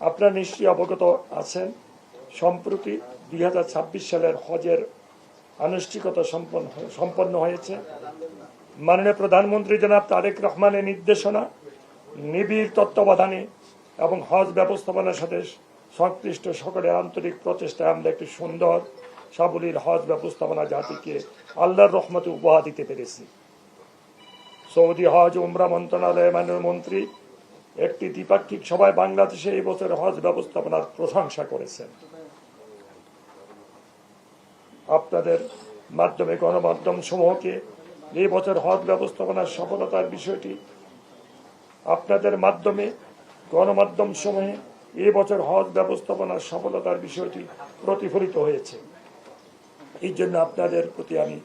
আপনারা নিশ্চয়ই অবগত আছেন, সম্প্রতি 2026 সালের হজের আনুষ্ঠানিকতা সম্পন্ন হয়েছে। মাননীয় প্রধানমন্ত্রী জনাব তারেক রহমানের নির্দেশনা, নিবিড় তত্ত্বাবধানে এবং হজ ব্যবস্থাপনার সাথে সংশ্লিষ্ট সকলের আন্তরিক প্রচেষ্টায় আমরা একটি সুন্দর সাবলীল হজ ব্যবস্থাপনা জাতিকে আল্লাহর রহমতে উপহার দিতে পেরেছি। সৌদি হজ উমরা মন্ত্রণালয়ের মাননীয় মন্ত্রী একটি দ্বিপাক্ষিক সভায় বাংলাদেশে এই বছর হজ ব্যবস্থাপনার প্রশংসা করেছেন। আপনাদের মাধ্যমে গণমাধ্যম সমূহকে এই বছর হজ ব্যবস্থাপনার সফলতার বিষয়টি আপনাদের মাধ্যমে গণমাধ্যম সমূহে এই বছর হজ ব্যবস্থাপনার সফলতার বিষয়টি প্রতিফলিত হয়েছে। এই জন্য আপনাদের প্রতি আমি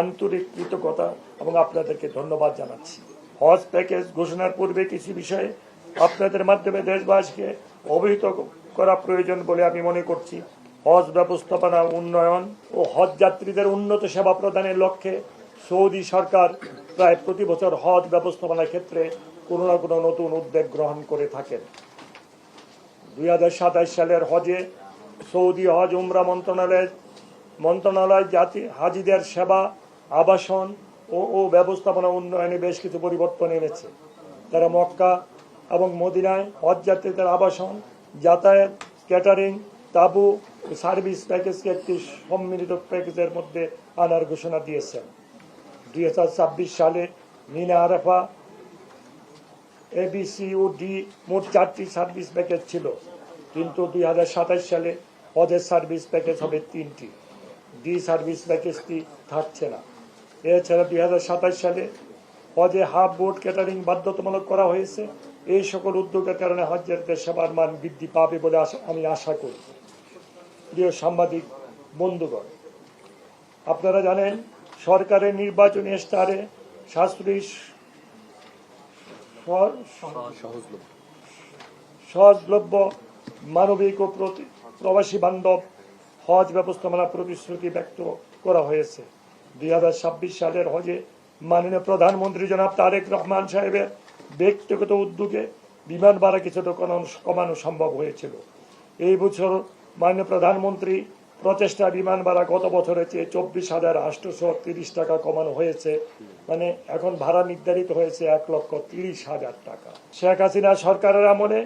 আন্তরিক কৃতজ্ঞতা এবং আপনাদেরকে ধন্যবাদ জানাচ্ছি। হজ প্যাকেজ ঘোষণার পূর্বে কিছু বিষয়ে আপনাদের মাধ্যমে দেশবাসীকে অবহিত করা প্রয়োজন বলে আমি মনে করছি। হজ ব্যবস্থাপনা উন্নয়ন ও হজ যাত্রীদের উন্নত সেবা প্রদানের লক্ষ্যে সৌদি সরকার প্রায় প্রতি বছর হজ ব্যবস্থাপনার ক্ষেত্রে কোনো না কোনো নতুন উদ্যোগ গ্রহণ করে থাকেন। 2027 সালের হজে সৌদি হজ উমরা মন্ত্রণালয় হাজিদের সেবা, আবাসন ও ব্যবস্থাপনা উন্নয়নে বেশ কিছু পরিবর্তন এনেছে। তারা মক্কা এবং মদিনায় হজ যাত্রীদের আবাসন, যাতায়াত, ক্যাটারিং, তাবু সার্ভিস প্যাকেজকে একটি সম্মিলিত প্যাকেজের মধ্যে আনার ঘোষণা দিয়েছেন। 2026 সালে মিনা, আরাফা, ABC ও ডি মোট 4টি সার্ভিস প্যাকেজ ছিল, কিন্তু 2027 সালে হজের সার্ভিস প্যাকেজ হবে 3টি। ডি সার্ভিস প্যাকেজটি থাকছে না। এছাড়া 2027 সালে হজে হাফ বোট ক্যাটারিং বাধ্যতামূলক করা হয়েছে। এই সকল উদ্যোগের কারণে হজযাত্রীদের সেবার মান বৃদ্ধি পাবে বলে আমি আশা করি। প্রিয় সাংবাদিক বন্ধুগণ, আপনারা জানেন সরকারের নির্বাচনী ইশতেহারে সাশ্রয়ী, সহজলভ্য, মানবিক ও প্রবাসী বান্ধব হজ ব্যবস্থাপনার প্রতিশ্রুতি ব্যক্ত করা হয়েছে। 2026 সালের হজে মাননীয় প্রধানমন্ত্রী জনাব তারেক রহমান সাহেবের ব্যক্তিগত উদ্যোগে বিমান ভাড়া কিছুটা কমানো সম্ভব হয়েছিল। এই বছর মাননীয় প্রধানমন্ত্রী প্রচেষ্টা বিমান ভাড়া গত বছরের চেয়ে 24,830 টাকা কমানো হয়েছে। মানে এখন ভাড়া নির্ধারিত হয়েছে 1,30,000 টাকা। শেখ হাসিনা সরকারের আমলে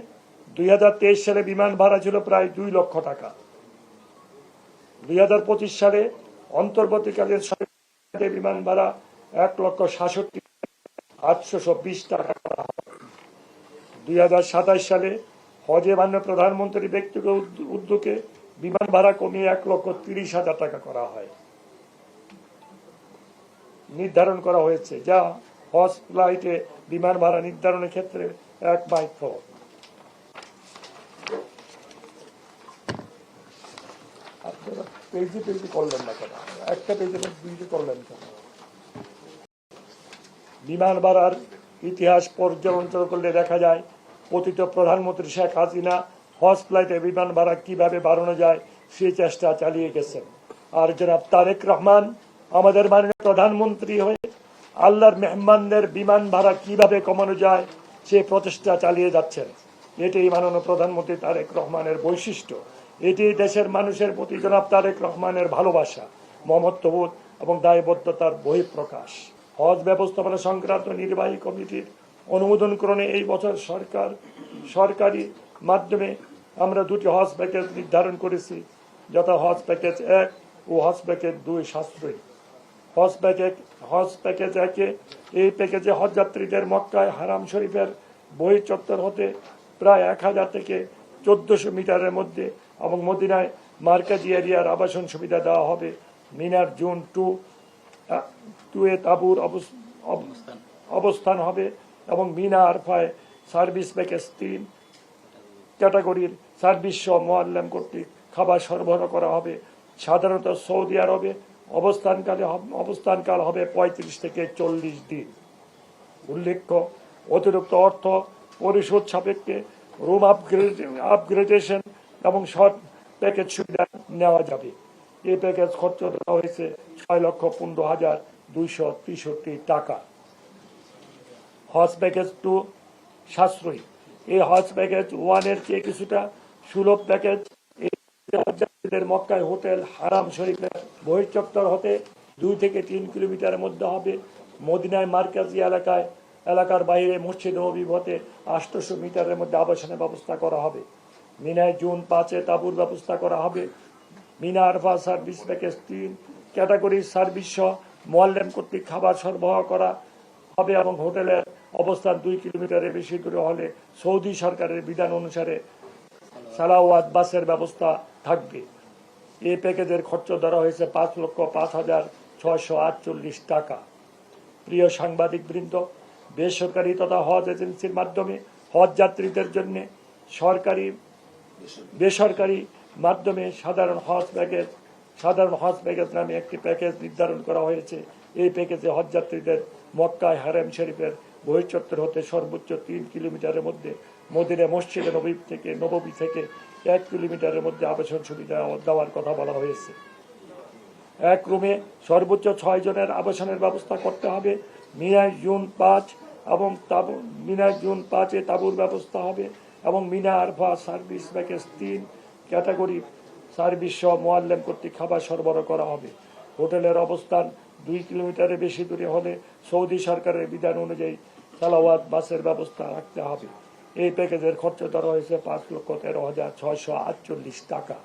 2023 সালে বিমান ভাড়া ছিল প্রায় 2 লক্ষ টাকা। 2025 সালে অন্তর্বর্তীকালীন সরকারের বিমান ভাড়া 1,67,820 টাকা করা হয়। 2027 সালে হজে মাননীয় প্রধানমন্ত্রী ব্যক্তিগত উদ্যোগে বিমান ভাড়া কমিয়ে 1,30,000 টাকা করা হয় নির্ধারণ করা হয়েছে, যা হজ ফ্লাইটে বিমান ভাড়া নির্ধারণের ক্ষেত্রে এক মাইক্রো। আপনারা পেজে করলেন না কেন? একটা পেজে করলেন কেন? বিমান ভাড়ার ইতিহাস পর্যালোচনা করলে দেখা যায় পতিত প্রধানমন্ত্রী শেখ হাসিনা হজ ফ্লাইটে বিমান ভাড়া কিভাবে বাড়ানো যায় সেই চেষ্টা চালিয়ে গেছেন। আর জনাব তারেক রহমান আমাদের মাননীয় প্রধানমন্ত্রী হয়ে আল্লাহর মেহমানদের বিমান ভাড়া কিভাবে কমানো যায় সেই প্রচেষ্টা চালিয়ে যাচ্ছেন। এটাই মাননীয় প্রধানমন্ত্রী তারেক রহমানের বৈশিষ্ট্য। এটি দেশের মানুষের প্রতি জনাব তারেক রহমানের ভালোবাসা, মমত্ববোধ এবং দায়বদ্ধতার বহিঃপ্রকাশ। হজ ব্যবস্থাপনা সংক্রান্ত নির্বাহী কমিটির অনুমোদনক্রমে এই বছর সরকারি মাধ্যমে আমরা 2টি হজ প্যাকেজ নির্ধারণ করেছি, যথা হজ প্যাকেজ 1 ও হজ প্যাকেজ 2 সাশ্রয়ী। হজ প্যাকেজ 1-এ এই প্যাকেজে হজ যাত্রীদের মক্কায় হারাম শরীফের বহির্চত্বর হতে প্রায় 1000 থেকে 1400 মিটারের মধ্যে এবং মদিনায় মার্কাজি এরিয়ার আবাসন সুবিধা দেওয়া হবে। মিনার জোন 2-এ তাঁবুর অবস্থান হবে এবং মিনা আরফায় সার্ভিস প্যাকেজ 3 ক্যাটাগরির সার্ভিস সহ মোয়াল্লাম কর্তৃক খাবার সরবরাহ করা হবে। সাধারণত সৌদি আরবে অবস্থানকাল হবে 35 থেকে 40 দিন। উল্লেখ্য, অতিরিক্ত অর্থ পরিশোধ সাপেক্ষে রুম আপগ্রেডেশন এবং শর্ট প্যাকেজ সুবিধা নেওয়া যাবে। এই প্যাকেজ খরচ দেওয়া হয়েছে 6,15,263 টাকা। হজ প্যাকেজ 2 সাশ্রয়ী। এই হজ প্যাকেজ 1 এর চেয়ে কিছুটা সুলভ প্যাকেজ। হজযাত্রীদের মক্কায় হোটেল হারাম শরীফের বহির্চত্বর হতে 2 থেকে 3 কিলোমিটারের মধ্যে হবে। মদিনায় মার্কাজি এলাকার বাইরে মসজিদ নববী হতে 800 মিটারের মধ্যে আবাসনের ব্যবস্থা করা হবে। মিনায় জুন 5-এ তাঁবুর ব্যবস্থা করা হবে। Mina Arafa service package 3 category service সহ মোয়াল্লেম কর্তৃক খাবার সরবরাহ করা হবে এবং হোটেলের অবস্থান 2 কিলোমিটারের বেশি দূরে হলে সৌদি সরকারের বিধান অনুসারে সালাওয়াত বাসের ব্যবস্থা থাকবে। এই প্যাকেজের খরচ ধরা হয়েছে 5,05,648 টাকা। প্রিয় সাংবাদিক বৃন্দ, বেসরকারি তথা হজ এজেন্সির মাধ্যমে হজ যাত্রীদের জন্য বেসরকারি মাধ্যমে সাধারণ হজ প্যাকেজ নামে একটি প্যাকেজ নির্ধারণ করা হয়েছে। এই প্যাকেজে হজ যাত্রীদের মক্কায় হারাম শরীফের বহির্চত্বর হতে সর্বোচ্চ 3 কিলোমিটারের মধ্যে, মদিনা মসজিদে নববী থেকে 1 কিলোমিটারের মধ্যে আবাসন সুবিধা দেওয়ার কথা বলা হয়েছে। এক রুমে সর্বোচ্চ 6 জনের আবাসনের ব্যবস্থা করতে হবে। মিনায় জুন 5-এ তাঁবুর ব্যবস্থা হবে এবং Mina Arafa service package 3 category service সহ মোয়াল্লেম কর্তৃক খাবার সরবরাহ করা হবে। হোটেলের অবস্থান 2 কিলোমিটারের বেশি দূরে হলে সৌদি সরকারের বিধান অনুযায়ী সালাওয়াত বাসের ব্যবস্থা রাখতে হবে। এই প্যাকেজের খরচ ধরা হয়েছে 5,13,648 টাকা।